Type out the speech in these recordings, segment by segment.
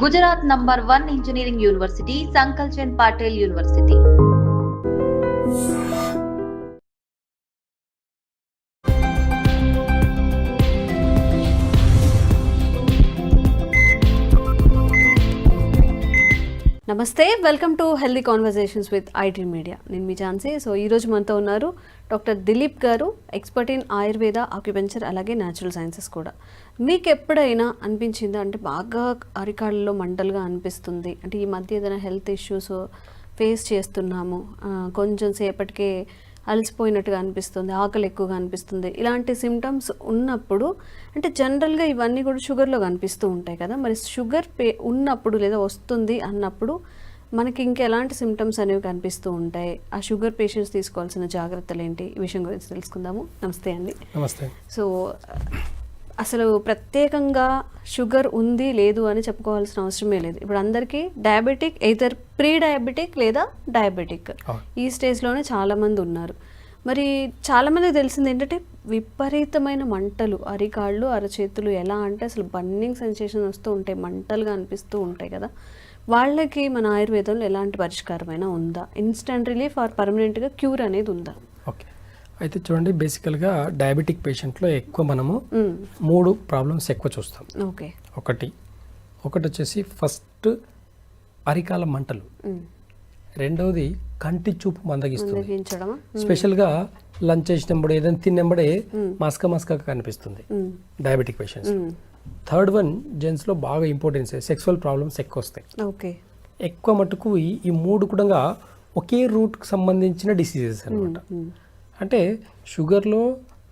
Gujarat number 1 engineering university Sankalchand Patel university. నమస్తే, welcome to healthy conversations with IT media. నేను మీ Jhansi. So ఈరోజు మనతో ఉన్నారు డాక్టర్ దిలీప్ గారు, ఎక్స్పర్ట్ ఇన్ ఆయుర్వేద, ఆక్యుపెంచర్, అలాగే న్యాచురల్ సైన్సెస్ కూడా. మీకు ఎప్పుడైనా అనిపించిందా అంటే బాగా అరికాళ్ళలో మంటలుగా అనిపిస్తుంది, అంటే ఈ మధ్య ఏదైనా హెల్త్ ఇష్యూస్ ఫేస్ చేస్తున్నాము, కొంచెం సేపటికే అలసిపోయినట్టుగా అనిపిస్తుంది, ఆకలి ఎక్కువగా అనిపిస్తుంది, ఇలాంటి సిమ్టమ్స్ ఉన్నప్పుడు, అంటే జనరల్గా ఇవన్నీ కూడా షుగర్లో కనిపిస్తూ ఉంటాయి కదా, మరి షుగర్ ఉన్నప్పుడు లేదా వస్తుంది అన్నప్పుడు మనకి ఇంకెలాంటి సిమ్టమ్స్ అనేవి కనిపిస్తూ ఉంటాయి, ఆ షుగర్ పేషెంట్స్ తీసుకోవాల్సిన జాగ్రత్తలు ఏంటి, ఈ విషయం గురించి తెలుసుకుందాము. నమస్తే అండి. నమస్తే. సో అసలు ప్రత్యేకంగా షుగర్ ఉంది లేదు అని చెప్పుకోవాల్సిన అవసరమే లేదు. ఇప్పుడు అందరికీ డయాబెటిక్, ఎయిదర్ ప్రీ డయాబెటిక్ లేదా డయాబెటిక్, ఈ స్టేజ్లోనే చాలామంది ఉన్నారు. మరి చాలామందికి తెలిసింది ఏంటంటే విపరీతమైన మంటలు, అరికాళ్ళు, అరచేతులు, ఎలా అంటే అసలు బర్నింగ్ సెన్సేషన్ వస్తూ ఉంటాయి, మంటలుగా అనిపిస్తూ ఉంటాయి కదా. వాళ్ళకి మన ఆయుర్వేదంలో ఎలాంటి పరిష్కారమైనా ఉందా? ఇన్స్టెంట్ రిలీఫ్ ఆర్ పర్మనెంట్గా క్యూర్ అనేది ఉందా? ఓకే, అయితే చూడండి, బేసికల్గా డయాబెటిక్ పేషెంట్లో ఎక్కువ మనము 3 ప్రాబ్లమ్స్ ఎక్కువ చూస్తాం. ఓకే, ఒకటి వచ్చేసి ఫస్ట్ అరికాల మంటలు, రెండవది కంటి చూపు మందగిస్తుంది, స్పెషల్గా లంచ్ చేసినప్పుడు ఏదైనా తిన్నప్పుడే మస్క కనిపిస్తుంది డయాబెటిక్ పేషెంట్స్. థర్డ్ వన్, జెంట్స్లో బాగా ఇంపార్టెన్స్, సెక్సువల్ ప్రాబ్లమ్స్ ఎక్కువ వస్తాయి. ఓకే, ఎక్కువ మటుకు ఈ 3 కూడా ఒకే రూట్కి సంబంధించిన డిసీజెస్ అనమాట. అంటే షుగర్లో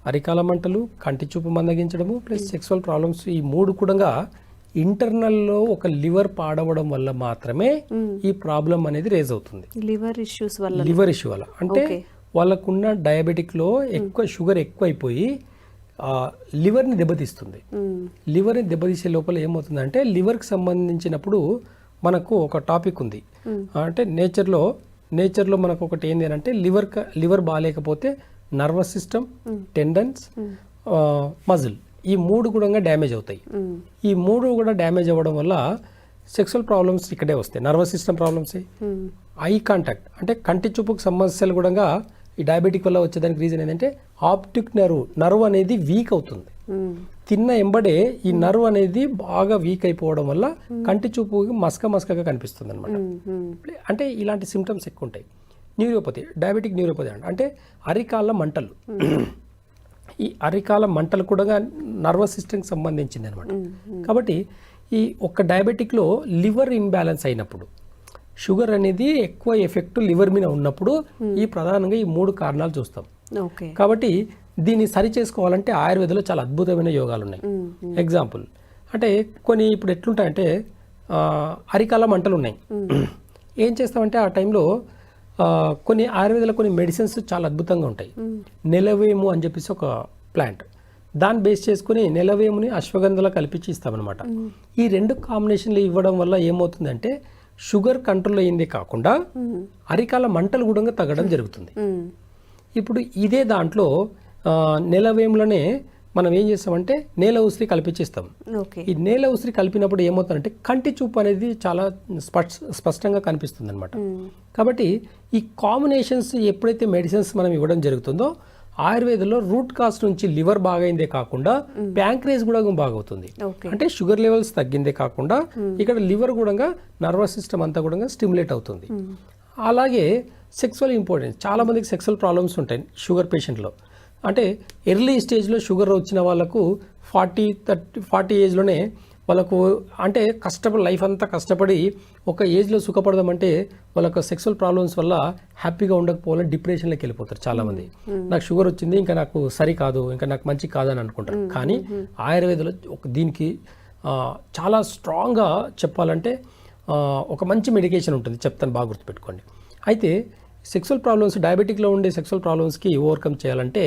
అరికాల మంటలు, కంటి చూపు మందగించడము ప్లస్ సెక్సువల్ ప్రాబ్లమ్స్, ఈ 3 కూడా ఇంటర్నల్లో ఒక లివర్ పాడవడం వల్ల మాత్రమే ఈ ప్రాబ్లం అనేది రేజ్ అవుతుంది. లివర్ ఇష్యూ వల్ల అంటే వాళ్ళకున్న డయాబెటిక్లో ఎక్కువ షుగర్ ఎక్కువ అయిపోయి లివర్ని దెబ్బతీస్తుంది. లివర్ని దెబ్బతీసే లోపల ఏమవుతుందంటే, లివర్కి సంబంధించినప్పుడు మనకు ఒక టాపిక్ ఉంది, అంటే నేచర్లో మనకు ఒకటి ఏంటి అంటే, లివర్ బాగాలేకపోతే నర్వస్ సిస్టమ్, టెండన్స్, మజిల్, ఈ 3 కూడా డ్యామేజ్ అవుతాయి. ఈ 3 కూడా డ్యామేజ్ అవ్వడం వల్ల సెక్సువల్ ప్రాబ్లమ్స్ ఇక్కడే వస్తాయి. Nervous system problems, eye contact, అంటే కంటి చూపుకు సమస్యలు కూడా ఈ డయాబెటిక్ వల్ల వచ్చేదానికి రీజన్ ఏంటంటే, ఆప్టిక్ నర్వ్ అనేది వీక్ అవుతుంది. తిన్న ఎంబడే ఈ నర్వ్ అనేది బాగా వీక్ అయిపోవడం వల్ల కంటి చూపు మస్కగా కనిపిస్తుంది అనమాట. అంటే ఇలాంటి సిమ్టమ్స్ ఎక్కువ ఉంటాయి. న్యూరోపతి, డయాబెటిక్ న్యూరోపతి అంటే అరికాల మంటలు. ఈ అరికాల మంటలు కూడా నర్వస్ సిస్టమ్కి సంబంధించింది అనమాట. కాబట్టి ఈ ఒక్క డయాబెటిక్లో లివర్ ఇంబ్యాలెన్స్ అయినప్పుడు, షుగర్ అనేది ఎక్కువ ఎఫెక్ట్ లివర్ మీద ఉన్నప్పుడు ఈ ప్రధానంగా ఈ 3 కారణాలు చూస్తాం. కాబట్టి దీన్ని సరి చేసుకోవాలంటే ఆయుర్వేదంలో చాలా అద్భుతమైన యోగాలు ఉన్నాయి. ఎగ్జాంపుల్ అంటే కొన్ని ఇప్పుడు ఎట్లుంటాయంటే, అరికాల మంటలు ఉన్నాయి, ఏం చేస్తామంటే ఆ టైంలో కొన్ని ఆయుర్వేదంలో కొన్ని మెడిసిన్స్ చాలా అద్భుతంగా ఉంటాయి. నెలవేము అని చెప్పేసి ఒక ప్లాంట్, దాన్ని బేస్ చేసుకుని నెలవేముని అశ్వగంధలో కలిపించి ఇస్తామన్నమాట. ఈ 2 కాంబినేషన్లు ఇవ్వడం వల్ల ఏమవుతుందంటే, షుగర్ కంట్రోల్ అయ్యిందే కాకుండా అరికాల మంటలు కూడా తగ్గడం జరుగుతుంది. ఇప్పుడు ఇదే దాంట్లో నెలవేములనే మనం ఏం చేస్తామంటే నేల ఉసిరి కల్పించేస్తాం. ఈ నేల ఉసిరి కలిపినప్పుడు ఏమవుతుందంటే, కంటి చూపు అనేది చాలా స్పష్టంగా కనిపిస్తుంది అనమాట. కాబట్టి ఈ కాంబినేషన్స్ ఎప్పుడైతే మెడిసిన్స్ మనం ఇవ్వడం జరుగుతుందో, ఆయుర్వేదంలో రూట్ కాస్ట్ నుంచి లివర్ బాగైందే కాకుండా ప్యాంక్రేస్ కూడా బాగవుతుంది. అంటే షుగర్ లెవెల్స్ తగ్గిందే కాకుండా ఇక్కడ లివర్ కూడా, నర్వస్ సిస్టమ్ అంతా కూడా స్టిమ్యులేట్ అవుతుంది. అలాగే సెక్సువల్ ఇంపార్టెన్స్, చాలా మందికి సెక్సువల్ ప్రాబ్లమ్స్ ఉంటాయి షుగర్ పేషెంట్లో. అంటే ఎర్లీ స్టేజ్లో షుగర్ వచ్చిన వాళ్ళకు 40 ఏజ్లోనే వాళ్ళకు, అంటే లైఫ్ అంతా కష్టపడి ఒక ఏజ్లో సుఖపడదామంటే వాళ్ళకు సెక్సువల్ ప్రాబ్లమ్స్ వల్ల హ్యాపీగా ఉండకపోవాలని డిప్రెషన్లోకి వెళ్ళిపోతారు చాలామంది. నాకు షుగర్ వచ్చింది, ఇంకా నాకు సరికాదు, ఇంకా నాకు మంచి కాదని అనుకుంటారు. కానీ ఆయుర్వేదంలో దీనికి చాలా స్ట్రాంగ్గా చెప్పాలంటే ఒక మంచి మెడికేషన్ ఉంటుంది, చెప్తాను, బాగా గుర్తుపెట్టుకోండి. అయితే సెక్సువల్ ప్రాబ్లమ్స్, డయాబెటిక్లో ఉండే సెక్సువల్ ప్రాబ్లమ్స్కి ఓవర్కమ్ చేయాలంటే,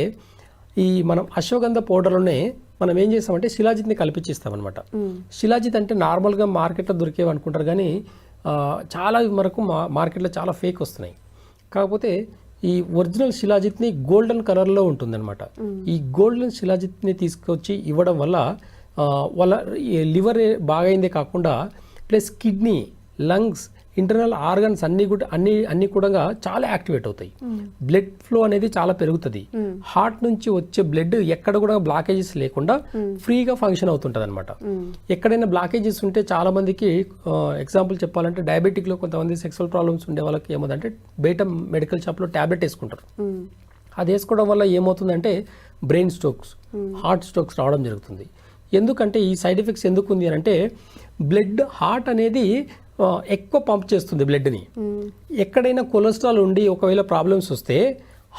ఈ మనం అశ్వగంధ పౌడర్లోనే మనం ఏం చేస్తామంటే శిలాజిత్ని కల్పించిస్తామన్నమాట. శిలాజిత్ అంటే నార్మల్గా మార్కెట్లో దొరికేవి అనుకుంటారు, కానీ చాలా వరకు మార్కెట్లో చాలా ఫేక్ వస్తున్నాయి. కాకపోతే ఈ ఒరిజినల్ శిలాజిత్ని గోల్డెన్ కలర్లో ఉంటుందన్నమాట. ఈ గోల్డెన్ శిలాజిత్ని తీసుకొచ్చి ఇవ్వడం వల్ల వాళ్ళ లివర్ బాగైందే కాకుండా plus kidney, lungs, internal organs అన్నీ కూడా చాలా యాక్టివేట్ అవుతాయి. బ్లడ్ ఫ్లో అనేది చాలా పెరుగుతుంది. హార్ట్ నుంచి వచ్చే బ్లడ్ ఎక్కడ కూడా బ్లాకేజెస్ లేకుండా ఫ్రీగా ఫంక్షన్ అవుతుంటుంది అనమాట. ఎక్కడైనా బ్లాకేజెస్ ఉంటే చాలా మందికి ఎగ్జాంపుల్ చెప్పాలంటే డయాబెటిక్లో కొంతమంది సెక్సువల్ ప్రాబ్లమ్స్ ఉండే వాళ్ళకి ఏమవుతుందంటే బయట మెడికల్ షాప్లో ట్యాబ్లెట్ వేసుకుంటారు. అది వేసుకోవడం వల్ల ఏమవుతుందంటే బ్రెయిన్ స్ట్రోక్స్, హార్ట్ స్ట్రోక్స్ రావడం జరుగుతుంది. ఎందుకంటే ఈ సైడ్ ఎఫెక్ట్స్ ఎందుకు ఉంది అని అంటే హార్ట్ అనేది ఎక్కువ పంప్ చేస్తుంది బ్లడ్ని. ఎక్కడైనా కొలెస్ట్రాల్ ఉండి ఒకవేళ ప్రాబ్లమ్స్ వస్తే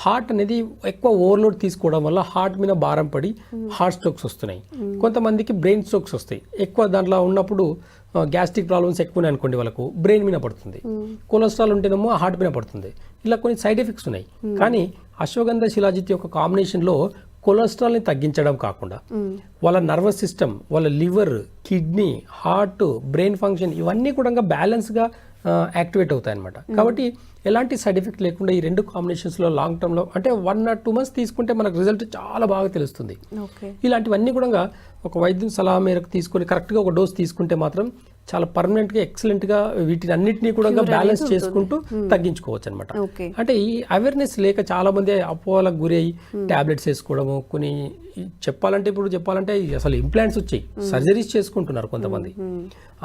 హార్ట్ అనేది ఎక్కువ ఓవర్లోడ్ తీసుకోవడం వల్ల హార్ట్ మీద భారం పడి హార్ట్ స్ట్రోక్స్ వస్తున్నాయి. కొంతమందికి బ్రెయిన్ స్ట్రోక్స్ వస్తాయి. ఎక్కువ దాంట్లో ఉన్నప్పుడు గ్యాస్ట్రిక్ ప్రాబ్లమ్స్ ఎక్కువనే అనుకోండి, వాళ్ళకు బ్రెయిన్ మీద పడుతుంది. కొలెస్ట్రాల్ ఉంటేనేమో హార్ట్ మీద పడుతుంది. ఇలా కొన్ని సైడ్ ఎఫెక్ట్స్ ఉన్నాయి. కానీ అశ్వగంధ శిలాజిత్ యొక్క కాంబినేషన్లో కొలెస్ట్రాల్ని తగ్గించడం కాకుండా వాళ్ళ నర్వస్ సిస్టమ్, వాళ్ళ liver, kidney, heart, brain function ఇవన్నీ కూడా బ్యాలెన్స్గా యాక్టివేట్ అవుతాయి అన్నమాట. కాబట్టి ఎలాంటి సైడ్ ఎఫెక్ట్ లేకుండా ఈ రెండు కాంబినేషన్స్లో లాంగ్ టర్మ్లో అంటే 1 or 2 months తీసుకుంటే మనకు రిజల్ట్ చాలా బాగా తెలుస్తుంది. ఇలాంటివన్నీ కూడా ఒక వైద్యుని సలహా మేరకు తీసుకొని కరెక్ట్గా ఒక డోస్ తీసుకుంటే మాత్రం చాలా పర్మనెంట్గా ఎక్సలెంట్గా వీటిని అన్నింటినీ కూడా బ్యాలెన్స్ చేసుకుంటూ తగ్గించుకోవచ్చు అనమాట. అంటే ఈ అవేర్నెస్ లేక చాలా మంది అపోహలకు గురై టాబ్లెట్స్ వేసుకోవడము, కొన్ని చెప్పాలంటే అసలు ఇంప్లాంట్స్ వచ్చాయి, సర్జరీస్ చేసుకుంటున్నారు కొంతమంది.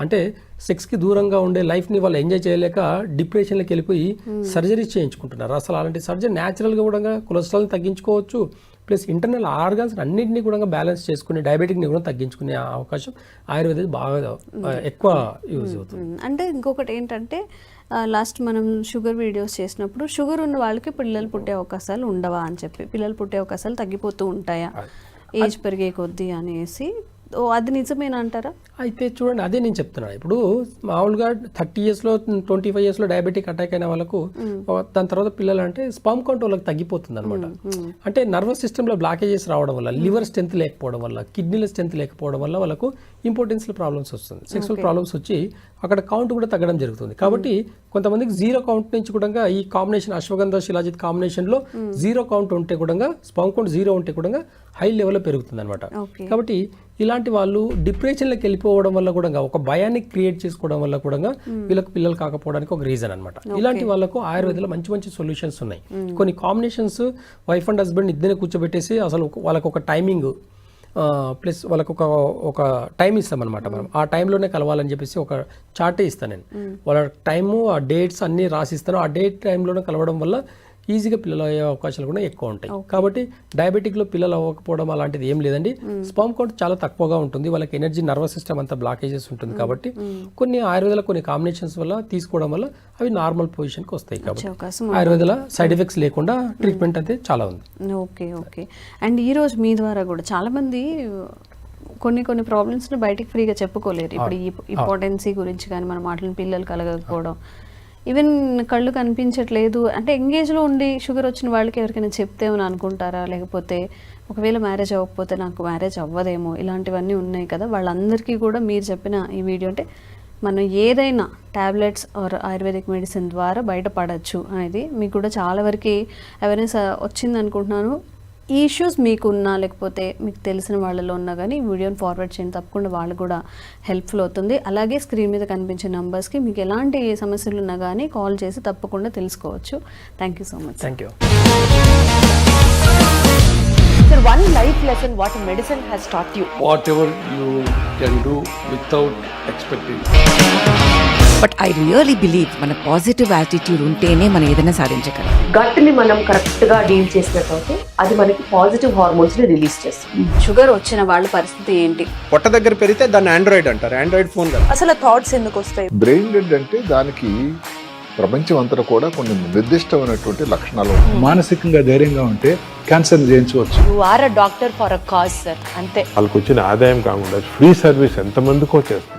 అంటే సెక్స్కి దూరంగా ఉండే లైఫ్ని వాళ్ళు ఎంజాయ్ చేయలేక డిప్రెషన్లోకి వెళ్ళిపోయి సర్జరీస్ చేయించుకుంటున్నారు. అసలు అలాంటి సర్జరీ న్యాచురల్గా కూడా కొలెస్ట్రాల్ని తగ్గించుకోవచ్చు, ప్లస్ ఇంటర్నల్ ఆర్గన్స్ అన్నింటినీ కూడా బ్యాలెన్స్ చేసుకుని డయాబెటిక్ని కూడా తగ్గించుకునే అవకాశం ఆయుర్వేదం బాగా ఎక్కువ యూజ్ అవుతుంది. అంటే ఇంకొకటి ఏంటంటే లాస్ట్ మనం షుగర్ వీడియోస్ చేసినప్పుడు షుగర్ ఉన్న వాళ్ళకి పిల్లలు పుట్టే అవకాశాలు ఉండవా అని చెప్పి, పిల్లలు పుట్టే అవకాశాలు తగ్గిపోతూ ఉంటాయా ఏజ్ పెరిగే కొద్దీ అనేసి, అది నిజమేనా అంటారా? అయితే చూడండి, అదే నేను చెప్తున్నాను. ఇప్పుడు మామూలుగా 30 yearsలో 25 yearsలో డయాబెటిక్ అటాక్ అయిన వాళ్ళకు దాని తర్వాత పిల్లలు అంటే స్పర్మ్ కౌంట్ వాళ్ళకి తగ్గిపోతుంది అనమాట. అంటే నర్వస్ సిస్టంలో బ్లాకేజెస్ రావడం వల్ల, లివర్ స్ట్రెంత్ లేకపోవడం వల్ల, కిడ్నీల స్ట్రెంత్ లేకపోవడం వల్ల వాళ్ళకు ఇంపార్టెన్స్లో ప్రాబ్లమ్స్ వస్తుంది, సెక్సువల్ ప్రాబ్లమ్స్ వచ్చి అక్కడ కౌంట్ కూడా తగ్గడం జరుగుతుంది. కాబట్టి కొంతమందికి 0 కౌంట్ నుంచి కూడా ఈ కాంబినేషన్ అశ్వగంధ శిలాజిత్ కాంబినేషన్లో 0 కౌంట్ ఉంటే కూడా, స్పర్మ్ కౌంట్ 0 ఉంటే కూడా హై లెవెల్లో పెరుగుతుంది అనమాట. కాబట్టి ఇలాంటి వాళ్ళు డిప్రెషన్లోకి వెళ్ళిపోవడం వల్ల కూడా, ఒక భయాన్ని క్రియేట్ చేసుకోవడం వల్ల కూడా వీళ్ళకి పిల్లలు కాకపోవడానికి ఒక రీజన్ అనమాట. ఇలాంటి వాళ్ళకు ఆయుర్వేదంలో మంచి మంచి సొల్యూషన్స్ ఉన్నాయి. కొన్ని కాంబినేషన్స్ వైఫ్ అండ్ హస్బెండ్ ఇద్దరిని కూర్చోబెట్టేసి అసలు వాళ్ళకు ఒక టైమింగ్ ప్లస్ వాళ్ళకు ఒక టైం ఇస్తామన్నమాట. మనం ఆ టైంలోనే కలవాలని చెప్పేసి ఒక చార్టే ఇస్తాను నేను. వాళ్ళ టైము, ఆ డేట్స్ అన్నీ రాసిస్తాను. ఆ డేట్ టైంలోనే కలవడం వల్ల ఈజీగా పిల్లలు అయ్యే అవకాశాలు కూడా ఎక్కువ ఉంటాయి. కాబట్టి డయాబెటిక్లో పిల్లలు అవ్వకపోవడం అలాంటిది ఏం లేదండి. స్పర్మ్ కౌంట్ చాలా తక్కువగా ఉంటుంది, వాళ్ళకి ఎనర్జీ, నర్వస్ సిస్టమ్ అంతా బ్లాకేజెస్ ఉంటుంది. కాబట్టి కొన్ని ఆయుర్వేదాల కొన్ని కాంబినేషన్స్ వల్ల తీసుకోవడం వల్ల అవి నార్మల్ పొజిషన్కి వస్తాయి. కాబట్టి ఆయుర్వేదాల సైడ్ ఎఫెక్ట్స్ లేకుండా ట్రీట్మెంట్ అయితే చాలా ఉంది. ఓకే. అండ్ ఈ రోజు మీ ద్వారా కూడా చాలా మంది కొన్ని ప్రాబ్లమ్స్ని బయటికి ఫ్రీగా చెప్పుకోలేరు. ఇప్పుడు ఈ ఇంపార్టెన్సీ గురించి కానీ మనం మాట్లాడిన పిల్లలు కలగకపోవడం, ఈవెన్ కళ్ళు కనిపించట్లేదు అంటే ఎంగేజ్లో ఉండి షుగర్ వచ్చిన వాళ్ళకి ఎవరికైనా చెప్తేమని అనుకుంటారా, లేకపోతే ఒకవేళ మ్యారేజ్ అవ్వకపోతే నాకు మ్యారేజ్ అవ్వదేమో, ఇలాంటివన్నీ ఉన్నాయి కదా, వాళ్ళందరికీ కూడా మీరు చెప్పిన ఈ వీడియో అంటే మనం ఏదైనా ట్యాబ్లెట్స్ ఆర్ ఆయుర్వేదిక్ మెడిసిన్ ద్వారా బయటపడచ్చు అనేది మీకు కూడా చాలా వరకు అవేర్నెస్ వచ్చింది అనుకుంటున్నాను. ఈ ఇష్యూస్ మీకున్నా లేకపోతే మీకు తెలిసిన వాళ్ళలో ఉన్నా కానీ ఈ వీడియోని ఫార్వర్డ్ చేయండి, తప్పకుండా వాళ్ళు కూడా హెల్ప్ఫుల్ అవుతుంది. అలాగే స్క్రీన్ మీద కనిపించే నంబర్స్కి మీకు ఎలాంటి సమస్యలు ఉన్నా కానీ కాల్ చేసి తప్పకుండా తెలుసుకోవచ్చు. Thank you so much. Thank you. Sir, one life lesson what medicine has taught you. Whatever you can do without expecting. But I really believe మన పాజిటివ్ యాటిట్యూడ్ ఉంటేనే మనం ఏదైనా సాధించగలం. గట్ని మనం కరెక్ట్ గా డీల్ చేసినట్లయితే అది మనకి పాజిటివ్ హార్మోన్స్ ని రిలీజ్ చేస్తుంది. షుగర్ వచ్చిన వాళ్ళ పరిస్థితి ఏంటి? పొట్ట దగ్గర పెరిగితే దాన్ని ఆండ్రాయిడ్ అంటారు, ఆండ్రాయిడ్ ఫోన్ కదా. అసలు థాట్స్ ఎందుకు వస్తాయి? బ్రెయిన్ డెడ్ అంటే దానికి ప్రపంచం అంతా కూడా కొన్ని నిర్దిష్టమైనటువంటి లక్షణాలు. మానసికంగా ధైర్యంగా ఉంటే క్యాన్సర్ జయించవచ్చు. You are a doctor for a cause sir, అంతే. వాళ్ళకి వచ్చిన ఆదాయం కాకుండా ఫ్రీ సర్వీస్ ఎంతమందికో చేస్తారు.